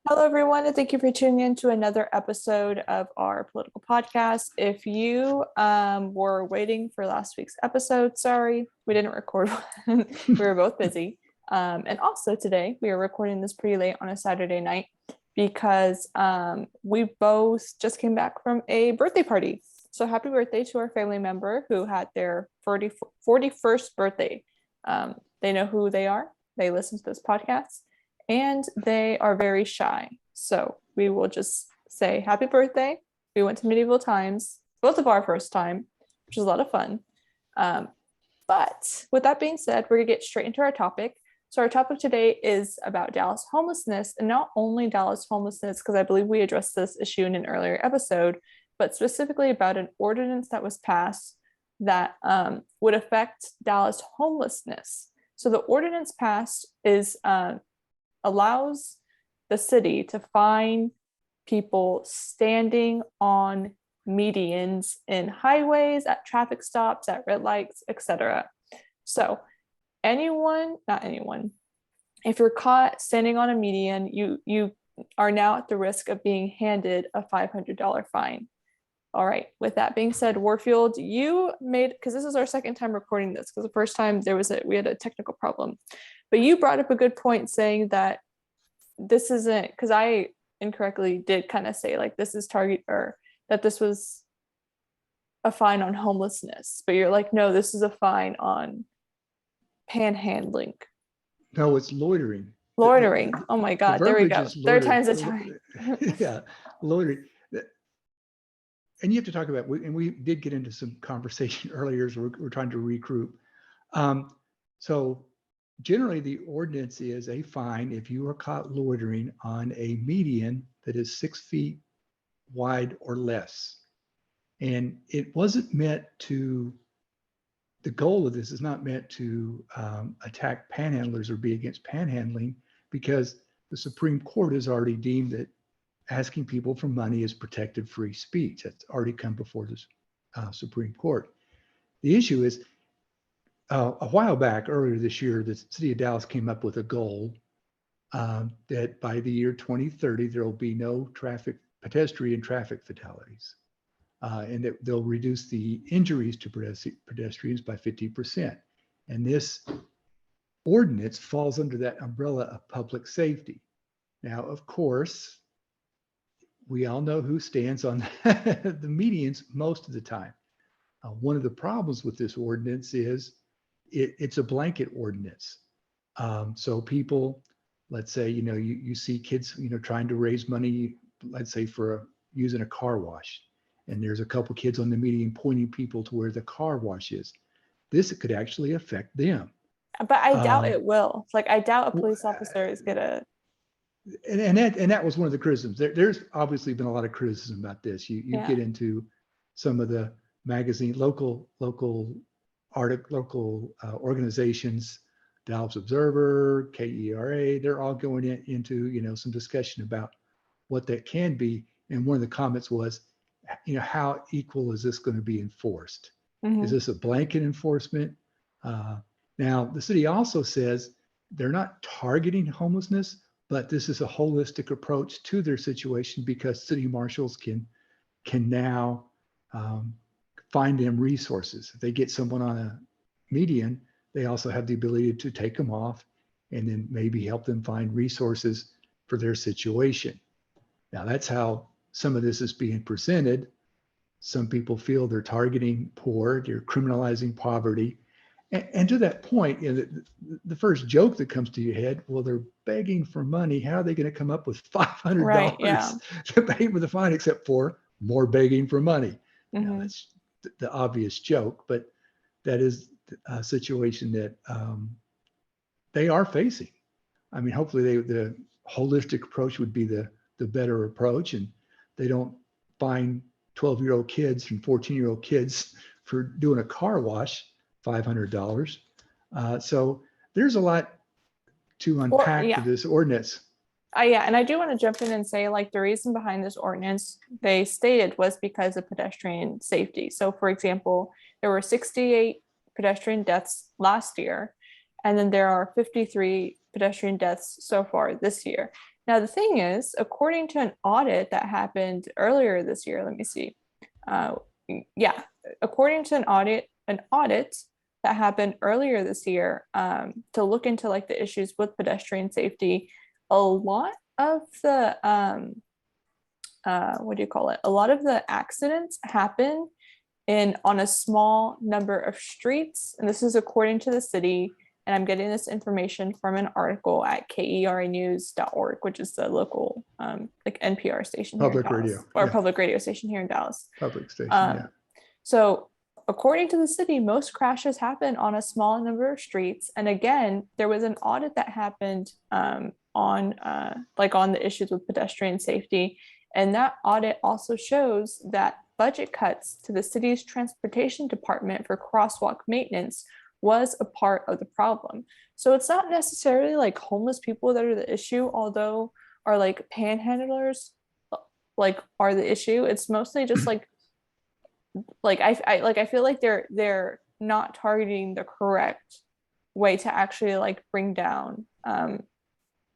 Hello, everyone, and thank you for tuning in to another episode of our political podcast. If you were waiting for last week's episode, sorry, we didn't record one. We were both busy. And also today, we are recording this pretty late on a Saturday night because we both just came back from a birthday party. So happy birthday to our family member who had their 41st birthday. They know who they are. They listen to this podcast and they are very shy. So we will just say happy birthday. We went to medieval times, both of our first time, which is a lot of fun. But with that being said, we're gonna get straight into our topic. So our topic today is about Dallas homelessness, and not only Dallas homelessness, because I believe we addressed this issue in an earlier episode, but specifically about an ordinance that was passed that would affect Dallas homelessness. So the ordinance passed is allows the city to fine people standing on medians in highways, at traffic stops, at red lights, etc. So not anyone, if you're caught standing on a median, you are now at the risk of being handed a $500 fine. All right, with that being said, Warfield, because this is our second time recording this, because the first time we had a technical problem, but you brought up a good point saying that this isn't, because I incorrectly did kind of say like this is target, or that this was a fine on homelessness, but you're like, no, this is a fine on panhandling. No, it's loitering. Loitering. Oh my God, there we go. Third time's a charm. Yeah, loitering. And you have to talk about, and we did get into some conversation earlier as we're trying to regroup. So generally the ordinance is a fine if you are caught loitering on a median that is 6 feet wide or less. And it wasn't meant to, the goal of this is not meant to attack panhandlers or be against panhandling, because the Supreme Court has already deemed that asking people for money is protected free speech. That's already come before the Supreme Court. The issue is, a while back, earlier this year, the city of Dallas came up with a goal that by the year 2030, there will be no pedestrian traffic fatalities. And that they'll reduce the injuries to pedestrians by 50%. And this ordinance falls under that umbrella of public safety. Now, of course, we all know who stands on the medians most of the time. One of the problems with this ordinance is it's a blanket ordinance. So people, let's say, you see kids, trying to raise money, let's say for using a car wash, and there's a couple kids on the median pointing people to where the car wash is. This could actually affect them. But I doubt it will. Like, I doubt a police officer is gonna. And that was one of the criticisms. There's obviously been a lot of criticism about this. You get into some of the magazine, local organizations, Dallas Observer, KERA, they're all going into some discussion about what that can be. And one of the comments was, how equal is this going to be enforced? Mm-hmm. Is this a blanket enforcement? Now, the city also says they're not targeting homelessness, but this is a holistic approach to their situation, because city marshals can now find them resources. If they get someone on a median, they also have the ability to take them off and then maybe help them find resources for their situation. Now, that's how some of this is being presented. Some people feel they're targeting poor, they're criminalizing poverty. And to that point, the first joke that comes to your head, well, they're begging for money. How are they going to come up with $500 to pay for the fine, except for more begging for money? Mm-hmm. Now, that's the obvious joke, but that is a situation that they are facing. I mean, hopefully the holistic approach would be the better approach, and they don't fine 12-year-old kids and 14-year-old kids for doing a car wash $500. So there's a lot to unpack with this ordinance. And I do want to jump in and say, like, the reason behind this ordinance, they stated, was because of pedestrian safety. So, for example, there were 68 pedestrian deaths last year, and then there are 53 pedestrian deaths so far this year. Now, the thing is, according to an audit that happened earlier this year, let me see. Yeah, according to an audit that happened earlier this year, to look into like the issues with pedestrian safety, a lot of the what do you call it? A lot of the accidents happen on a small number of streets, and this is according to the city. And I'm getting this information from an article at KERAnews.org, which is the local like NPR station here Public in Dallas, radio, or yeah. public radio station here in Dallas. Public station, yeah. So according to the city, most crashes happen on a small number of streets. And again, there was an audit that happened on the issues with pedestrian safety. And that audit also shows that budget cuts to the city's transportation department for crosswalk maintenance was a part of the problem. So it's not necessarily like homeless people that are the issue, although are like panhandlers like are the issue. It's mostly just like I feel like they're not targeting the correct way to actually like bring down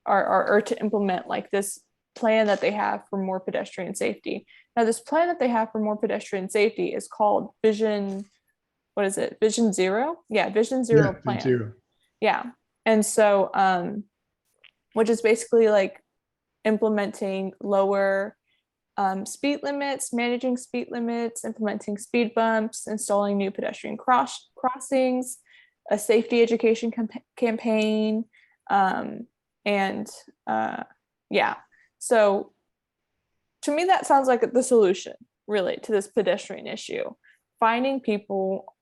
or to implement like this plan that they have for more pedestrian safety. Now, this plan that they have for more pedestrian safety is called Vision. What is it? Vision Zero? Yeah, Vision Zero plan. Zero. Yeah. And so, which is basically like implementing lower speed limits, managing speed limits, implementing speed bumps, installing new pedestrian crossings, a safety education campaign, and yeah. So to me, that sounds like the solution really to this pedestrian issue. Finding people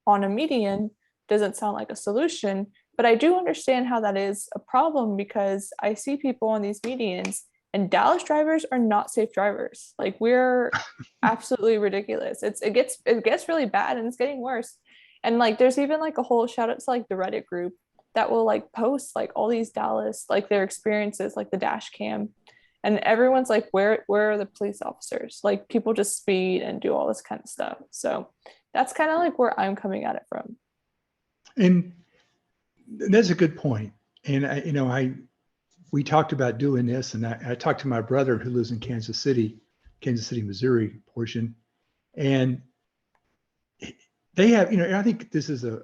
on a median doesn't sound like a solution, but I do understand how that is a problem because I see people on these medians and Dallas drivers are not safe drivers. Like we're absolutely ridiculous. It gets really bad and it's getting worse. And like there's even like a whole shout out to like the Reddit group that will like post like all these Dallas like their experiences, like the dash cam. And everyone's like, where are the police officers? Like people just speed and do all this kind of stuff. So that's kind of like where I'm coming at it from. And that's a good point. And we talked about doing this, and I talked to my brother who lives in Kansas City, Missouri portion, and they have, I think this is a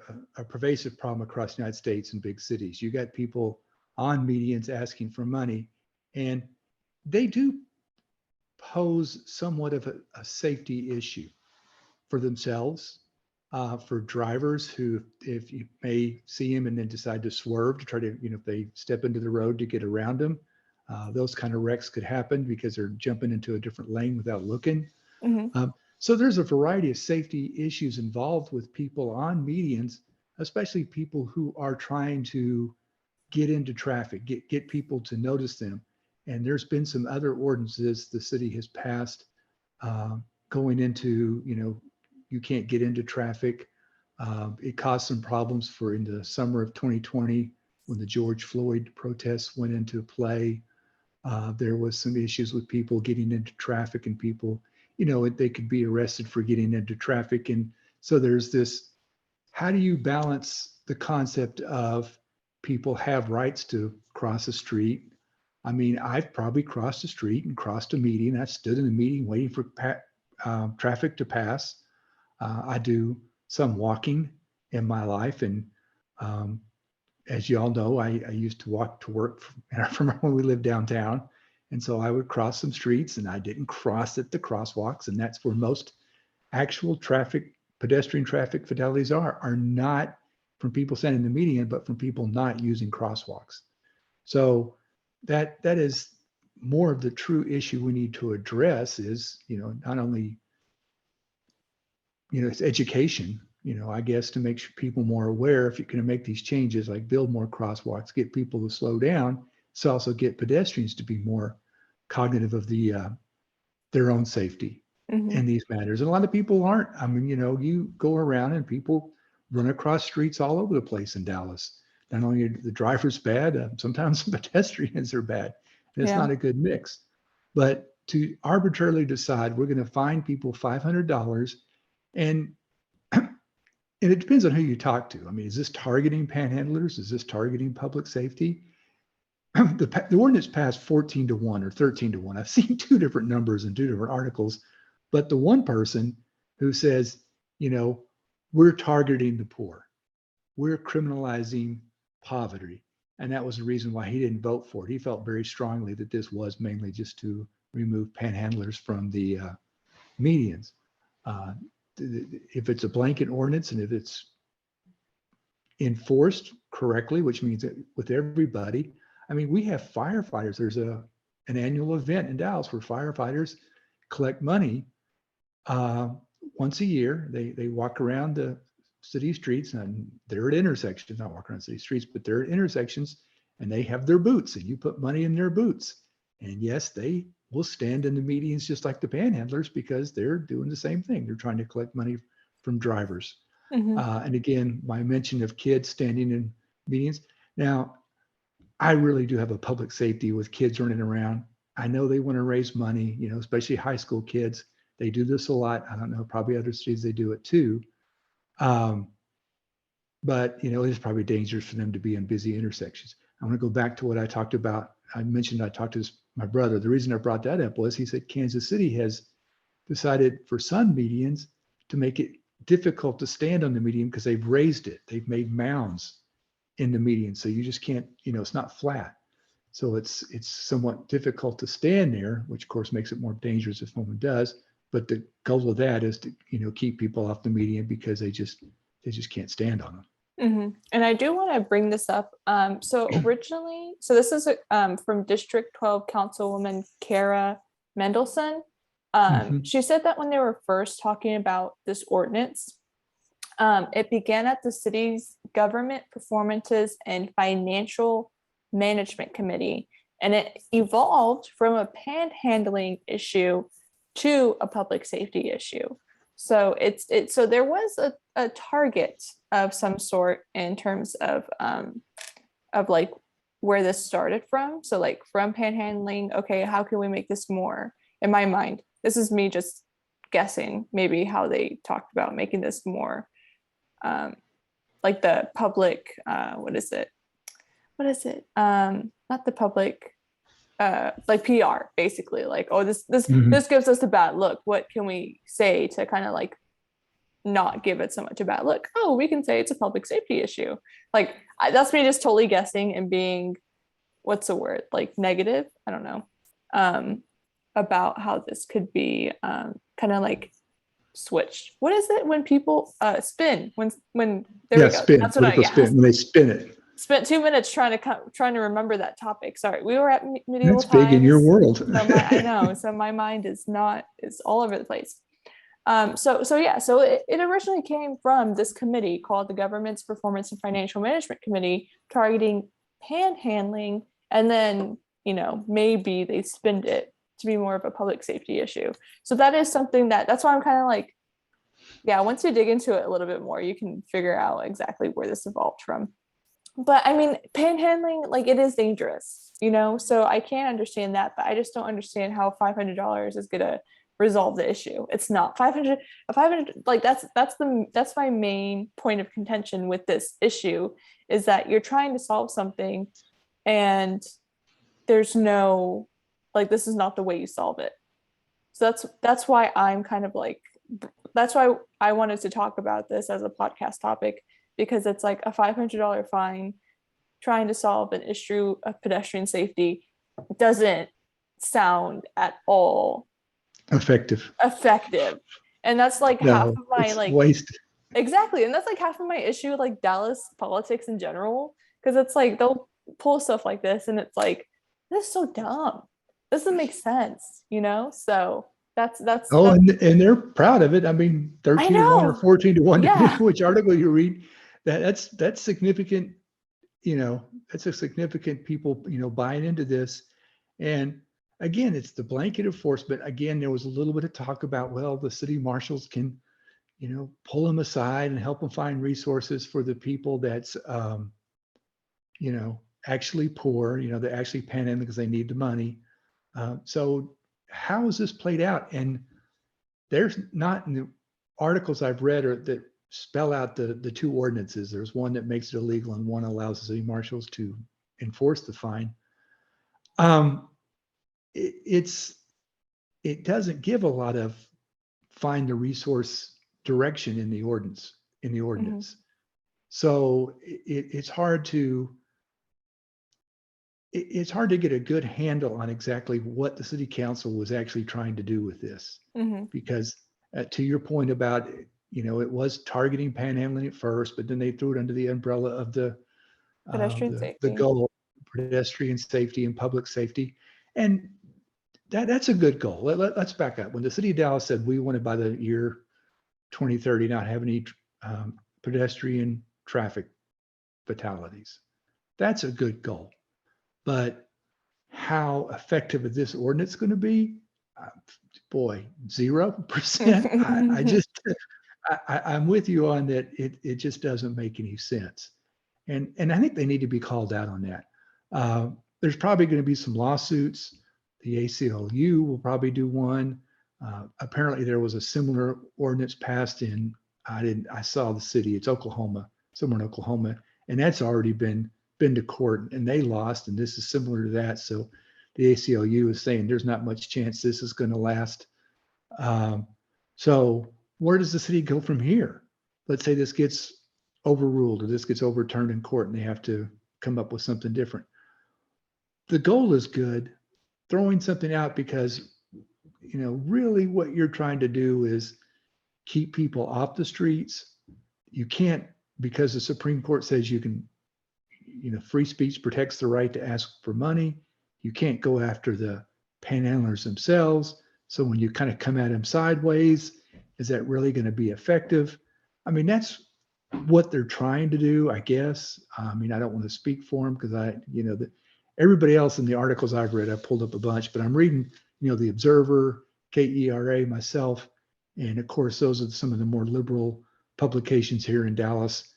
pervasive problem across the United States and big cities. You got people on medians asking for money, and they do pose somewhat of a safety issue for themselves, for drivers who, if you may see him and then decide to swerve to try to, if they step into the road to get around them, those kind of wrecks could happen because they're jumping into a different lane without looking. Mm-hmm. So there's a variety of safety issues involved with people on medians, especially people who are trying to get into traffic, get people to notice them. And there's been some other ordinances the city has passed going into, you can't get into traffic. It caused some problems in the summer of 2020 when the George Floyd protests went into play. There was some issues with people getting into traffic and people, they could be arrested for getting into traffic. And so there's this, how do you balance the concept of people have rights to cross a street? I mean, I've probably crossed the street and crossed a median. I stood in a median waiting for traffic to pass. I do some walking in my life. And as you all know, I used to walk to work from when we lived downtown. And so I would cross some streets and I didn't cross at the crosswalks. And that's where most actual pedestrian traffic fatalities are not from people standing in the median, but from people not using crosswalks. So that is more of the true issue we need to address is, not only, it's education, I guess, to make sure people more aware. If you're going to make these changes, like build more crosswalks, get people to slow down, so also get pedestrians to be more cognitive of their own safety in these matters. And a lot of people aren't. I mean, you go around and people run across streets all over the place in Dallas. Not only are the drivers bad, sometimes the pedestrians are bad. And it's not a good mix. But to arbitrarily decide we're going to fine people $500, and it depends on who you talk to. I mean, is this targeting panhandlers? Is this targeting public safety? the ordinance passed 14-1 or 13-1. I've seen two different numbers in two different articles, but the one person who says, we're targeting the poor, we're criminalizing poverty. And that was the reason why he didn't vote for it. He felt very strongly that this was mainly just to remove panhandlers from the medians. If it's a blanket ordinance and if it's enforced correctly, which means that with everybody, I mean, we have firefighters. There's an annual event in Dallas where firefighters collect money once a year. They walk around the city streets, and they're at intersections, not walk around city streets, but they're at intersections, and they have their boots, and you put money in their boots. And yes, they will stand in the medians just like the panhandlers because they're doing the same thing. They're trying to collect money from drivers. Mm-hmm. And again, my mention of kids standing in medians. Now, I really do have a public safety with kids running around. I know they want to raise money, especially high school kids. They do this a lot. I don't know, probably other cities they do it too. But it's probably dangerous for them to be in busy intersections. I want to go back to what I talked about. I mentioned I talked to my brother. The reason I brought that up was he said Kansas City has decided for some medians to make it difficult to stand on the median because they've raised it. They've made mounds in the median. So you just can't, it's not flat. So it's somewhat difficult to stand there, which of course makes it more dangerous if someone does. But the goal of that is to, keep people off the median because they just can't stand on them. Mm-hmm. And I do want to bring this up. So this is from District 12 Councilwoman Kara Mendelson. She said that when they were first talking about this ordinance, it began at the city's Government Performances and Financial Management Committee, and it evolved from a panhandling issue to a public safety issue. So so there was a target of some sort in terms of like where this started from. So like from panhandling, okay, how can we make this more? In my mind, this is me just guessing maybe how they talked about making this more like the public, what is it? Not the public, like PR, basically. Like, oh, this gives us a bad look. What can we say to kind of like not give it so much a bad look? Oh, we can say it's a public safety issue. Like that's me just totally guessing and being, what's the word? Like negative. I don't know. About how this could be kind of like switched. What is it when people spin? When there we go. Spin. That's what spin. When they spin it. Spent 2 minutes trying to remember that topic. Sorry, we were at medieval That's big times. in your world. So I know. So my mind is all over the place. So it originally came from this committee called the Government's Performance and Financial Management Committee, targeting panhandling, and then maybe they spinned it to be more of a public safety issue. So that is something that's why I'm kind of like, yeah, once you dig into it a little bit more, you can figure out exactly where this evolved from. But I mean, panhandling, like it is dangerous, so I can't understand that, but I just don't understand how $500 is going to resolve the issue. It's not 500, like that's my main point of contention with this issue, is that you're trying to solve something and there's no, like, this is not the way you solve it. So that's why I'm kind of like, that's why I wanted to talk about this as a podcast topic, because it's like a $500 fine trying to solve an issue of pedestrian safety doesn't sound at all effective. And that's like half of my like waste. Exactly. And that's like half of my issue with like Dallas politics in general, because it's like they'll pull stuff like this and it's like, this is so dumb. This doesn't make sense, So that's and they're proud of it. I mean, 13-1 or 14-1, depending on which article you read. That's significant. That's a significant people buying into this. And again, it's the blanket enforcement. Again, there was a little bit of talk about, well, the city marshals can pull them aside and help them find resources for the people that's actually poor, they're actually panhandling because they need the money. So how is this played out? And there's not, in the articles I've read or that spell out the two ordinances. There's one that makes it illegal and one allows the city marshals to enforce the fine. Um, it doesn't give a lot of find the resource direction in the ordinance, Mhm. So it's hard to get a good handle on exactly what the city council was actually trying to do with this. Mhm. Because to your point about, it was targeting panhandling at first, but then they threw it under the umbrella of Pedestrian the safety. goal, pedestrian safety and public safety. And that's a good goal. Let's back up. When the city of Dallas said we wanted by the year 2030 not have any pedestrian traffic fatalities, that's a good goal. But how effective is this ordinance going to be? Uh, Boy, 0%. I just, I'm with you on that. It just doesn't make any sense. And I think they need to be called out on that. There's probably going to be some lawsuits. The ACLU will probably do one. Apparently there was a similar ordinance passed I saw the city, it's Oklahoma, somewhere in Oklahoma, and that's already been to court and they lost. And this is similar to that. So the ACLU is saying there's not much chance this is going to last. Um, so where does the city go from here? Let's say this gets overruled or this gets overturned in court and they have to come up with something different. The goal is good. Throwing something out because, really what you're trying to do is keep people off the streets. You can't, because the Supreme Court says you can, free speech protects the right to ask for money. You can't go after the panhandlers themselves. So when you kind of come at them sideways, is that really going to be effective? I mean, that's what they're trying to do, I guess. I mean, I don't want to speak for them because everybody else in the articles I've read, I pulled up a bunch, but I'm reading, the Observer, KERA, myself, and of course, those are some of the more liberal publications here in Dallas.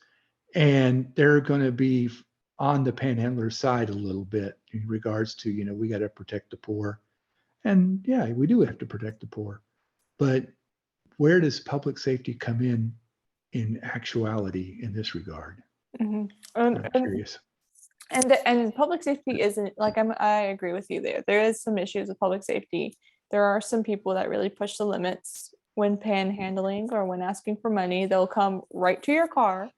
And they're going to be on the panhandler side a little bit in regards to, we got to protect the poor. And yeah, we do have to protect the poor. But where does public safety come in actuality in this regard? Mhm. And, I'm and curious. and public safety isn't like I agree with you there. There is some issues with public safety. There are some people that really push the limits when panhandling or when asking for money. They'll come right to your car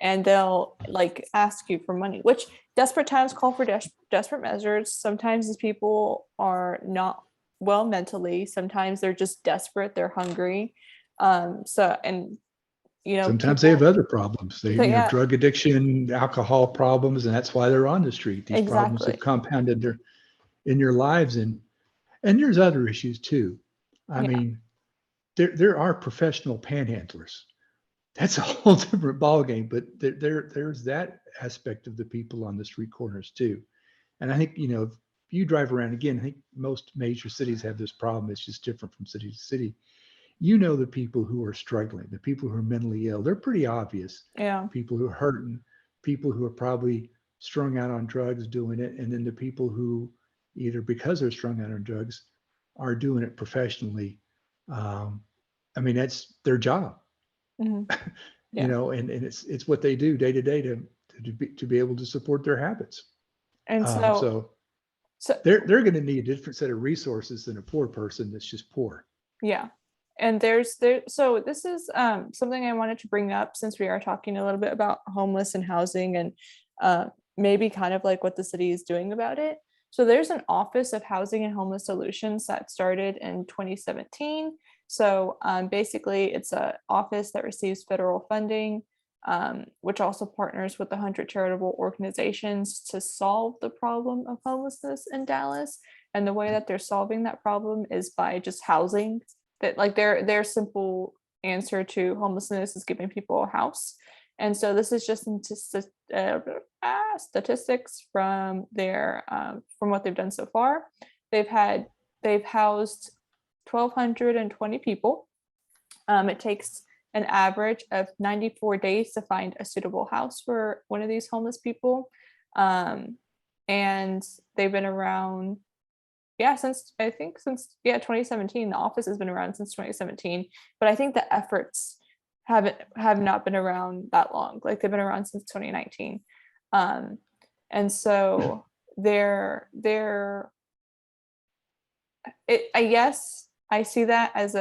and they'll like ask you for money, which desperate times call for desperate measures. Sometimes these people are not well mentally. Sometimes they're just desperate. They're hungry. So and Sometimes they have people. other problems. They, So yeah, drug addiction, alcohol problems, and that's why they're on the street. These problems exactly. have compounded in your lives, and there's other issues too. I Yeah. mean, there are professional panhandlers. That's a whole different ballgame, but there's that aspect of the people on the street corners too. And I think, if you drive around again, I think most major cities have this problem. It's just different from city to city. The people who are struggling, the people who are mentally ill, they're pretty obvious. Yeah. People who are hurting, people who are probably strung out on drugs doing it. And then the people who either because they're strung out on drugs are doing it professionally. Um, I mean, that's their job, Mhm. Yeah. and it's what they do day to day to be able to support their habits. And so, So so they're going to need a different set of resources than a poor person that's just poor. yeah. And so this is something I wanted to bring up since we are talking a little bit about homeless and housing and uh, maybe kind of like what the city is doing about it. So there's an Office of Housing and Homeless Solutions that started in 2017. So basically, it's an office that receives federal funding, which also partners with 100 charitable organizations to solve the problem of homelessness in Dallas. And the way that they're solving that problem is by just housing. That like their simple answer to homelessness is giving people a house. And so this is just into statistics from from what they've done so far. They've housed 1,220 people. It takes an average of 94 days to find a suitable house for one of these homeless people. Um, and they've been around, yeah, since 2017. The office has been around since 2017, but I think the efforts have not been around that long. Like they've been around since 2019. Um, and so they're I guess I see that as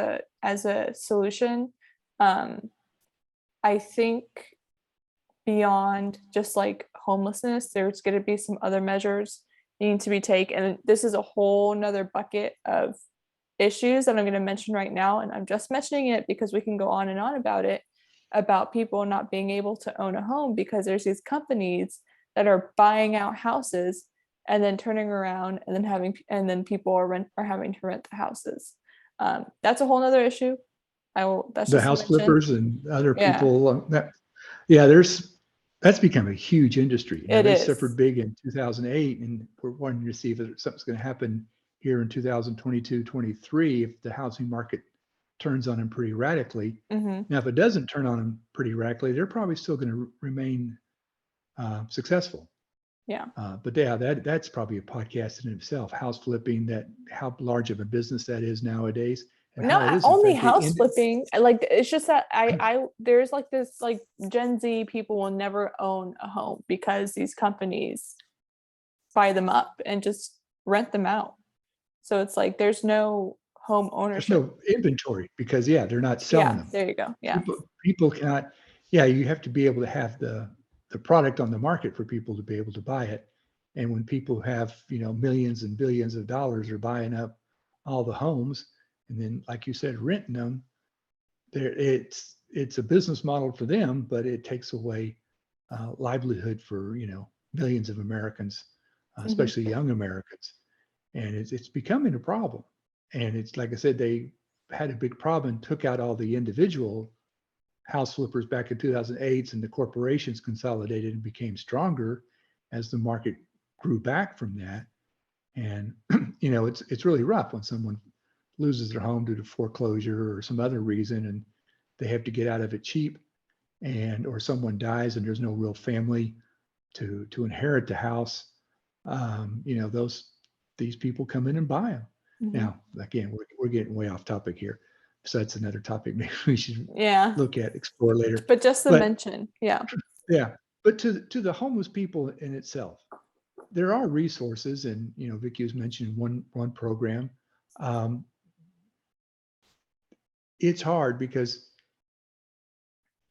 a solution. I think beyond just like homelessness, there's going to be some other measures needing to be taken. And this is a whole nother bucket of issues that I'm going to mention right now. And I'm just mentioning it because we can go on and on about it, about people not being able to own a home because there's these companies that are buying out houses and then turning around and then people are having to rent the houses. That's a whole nother issue. That's The just a house mention. flippers and other Yeah. people that's become a huge industry. Now, they suffered big in 2008, and we're wanting to see if something's going to happen here in 2022, 23, if the housing market turns on them pretty radically. Mm-hmm. Now, if it doesn't turn on them pretty radically, they're probably still going to remain successful. Yeah. But yeah, that's probably a podcast in itself. House flipping, how large of a business that is nowadays. And Not only house flipping, like it's just that I there's like this like Gen Z people will never own a home because these companies buy them up and just rent them out. So it's like there's no home ownership. There's no inventory because they're not selling them. There you go. Yeah. People cannot. Yeah, you have to be able to have the product on the market for people to be able to buy it. And when people have millions and billions of dollars are buying up all the homes, and then, like you said, renting them, it's a business model for them, but it takes away livelihood for millions of Americans, especially young Americans, and it's becoming a problem. And it's like I said, they had a big problem and took out all the individual house flippers back in 2008, and the corporations consolidated and became stronger as the market grew back from that. And it's really rough when someone loses their home due to foreclosure or some other reason, and they have to get out of it cheap, or someone dies and there's no real family to inherit the house. These people come in and buy them. Mm-hmm. Now, again, we're getting way off topic here, so that's another topic maybe we should explore later. But just to mention, But to the homeless people in itself, there are resources, and Vicki has mentioned one program. It's hard because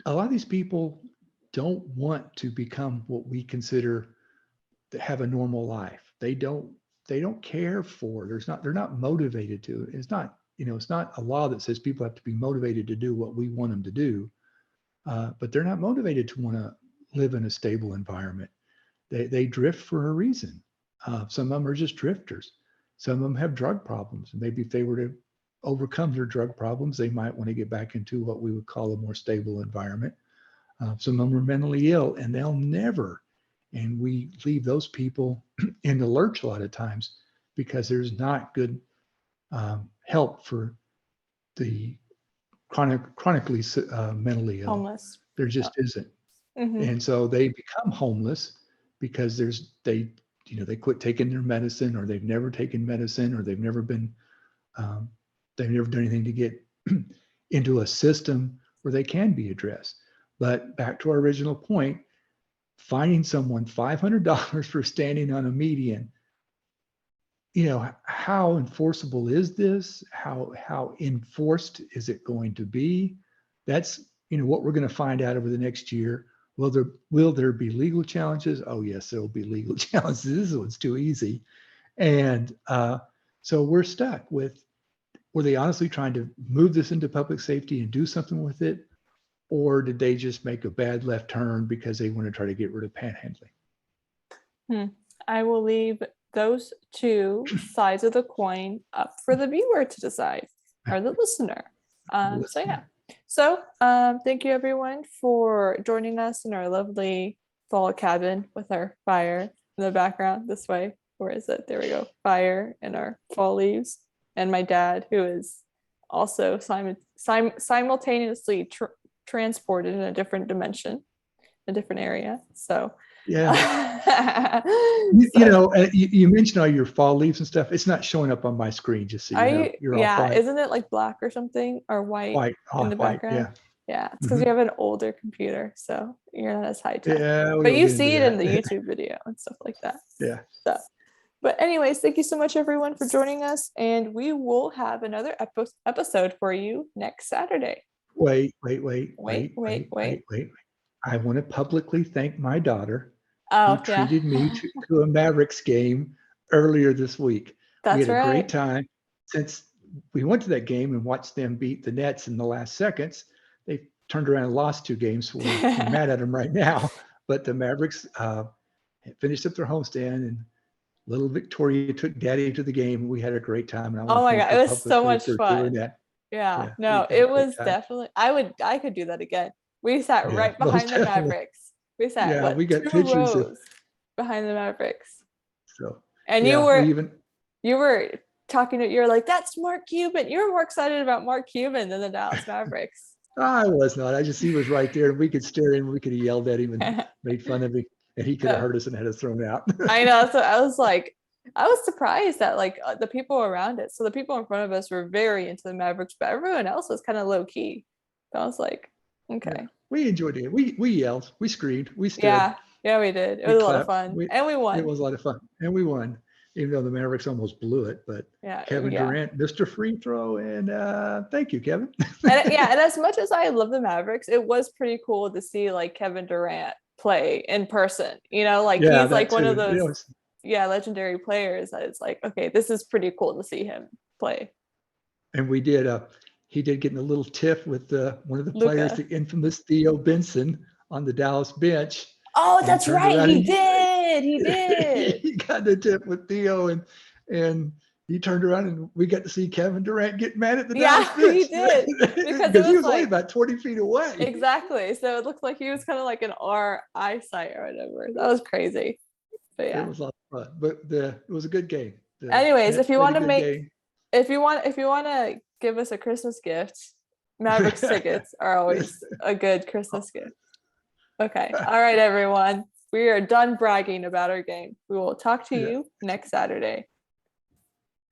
a lot of these people don't want to become what we consider to have a normal life. They don't care for. They're not motivated to. It's not a law that says people have to be motivated to do what we want them to do, but they're not motivated to want to live in a stable environment. They drift for a reason. Some of them are just drifters. Some of them have drug problems. And maybe if they were to overcome their drug problems, they might want to get back into what we would call a more stable environment. Some of them are mentally ill, and they'll never. And we leave those people in the lurch a lot of times because there's not good help for the chronically mentally ill. Homeless. There just isn't. Mm-hmm. And so they become homeless because they quit taking their medicine, or they've never taken medicine, or they've never done anything to get into a system where they can be addressed. But back to our original point, finding someone $500 for standing on a median, how enforceable is this? How enforced is it going to be? That's what we're going to find out over the next year. Will there be legal challenges? Oh yes, there will be legal challenges. This one's too easy. And so we're stuck with, were they honestly trying to move this into public safety and do something with it? Or did they just make a bad left turn because they want to try to get rid of panhandling? I will leave those two sides of the coin up for the viewer to decide, or the listener. So thank you everyone for joining us in our lovely fall cabin with our fire in the background this way. Where is it? There we go. Fire and our fall leaves, and my dad, who is also simultaneously transported in a different dimension, a different area. So yeah. You mentioned all your fall leaves and stuff. It's not showing up on my screen, just so you know. You're all white. Isn't it like black or something, or white in the background? Yeah, it's because you have an older computer, so you're not as high tech. But you see it in the YouTube video and stuff like that. Yeah. So But anyways, thank you so much everyone for joining us, and we will have another episode for you next Saturday. Wait. I want to publicly thank my daughter who Oh, yeah. treated me to a Mavericks game earlier this week. We That's had a great right. time. Since we went to that game and watched them beat the Nets in the last seconds, they turned around and lost 2 games. So we're mad at them right now. But the Mavericks finished up their homestand, and little Victoria took Daddy to the game. We had a great time, and I want Oh to my thank God, her it was so publicly much for doing fun. that. Yeah, Yeah, we no, had a it great was time. definitely, I could do that again. We sat Yeah, right most behind the definitely. Mavericks. We sat, Yeah, we what, got 2 pictures of, rows behind the Mavericks. so And yeah, we even, you were talking to, you're like, that's Mark Cuban. You were more excited about Mark Cuban than the Dallas Mavericks. I was not. He was right there, and we could stare at him. We could have yelled at him and made fun of him, and he could have No, hurt us and had us thrown out. I know. So I was like, I was surprised that like the people around it. So the people in front of us were very into the Mavericks, but everyone else was kind of low key. So I was like, Yeah, okay. we enjoyed it. We yelled, we screamed, we stood, Yeah. Yeah, we did. It we was a lot of clapped. fun. And we It won. was a lot of fun, and we won, even though the Mavericks almost blew it. But Yeah. Kevin Yeah. Durant, Mr. Free Throw, and thank you, Kevin. And yeah, and as much as I love the Mavericks, it was pretty cool to see like Kevin Durant play in person. You know, like Yeah, he's that like one of too. those, yeah, legendary players that it's like, okay, this is pretty cool to see him play. And we did. He did get in a little tiff with one of the players, Luca. the infamous Theo Benson, on the Dallas bench. Oh, And he that's turned right. around He and did. He did. he got in a tiff with Theo, and he turned around, and we got to see Kevin Durant get mad at the Dallas Yeah, bench he did. Because it because he was was only like, about 20 feet away. exactly. So it looked like he was kind of like an R eyesight or whatever. That was crazy. But It yeah. was a lot of fun, but it was a good game. The Anyways, Nets if you played want a to good make game. if you want to give us a Christmas gift, Mavericks tickets are always a good Christmas gift. Okay. All right, everyone. We are done bragging about our game. We will talk to Yeah. you next Saturday.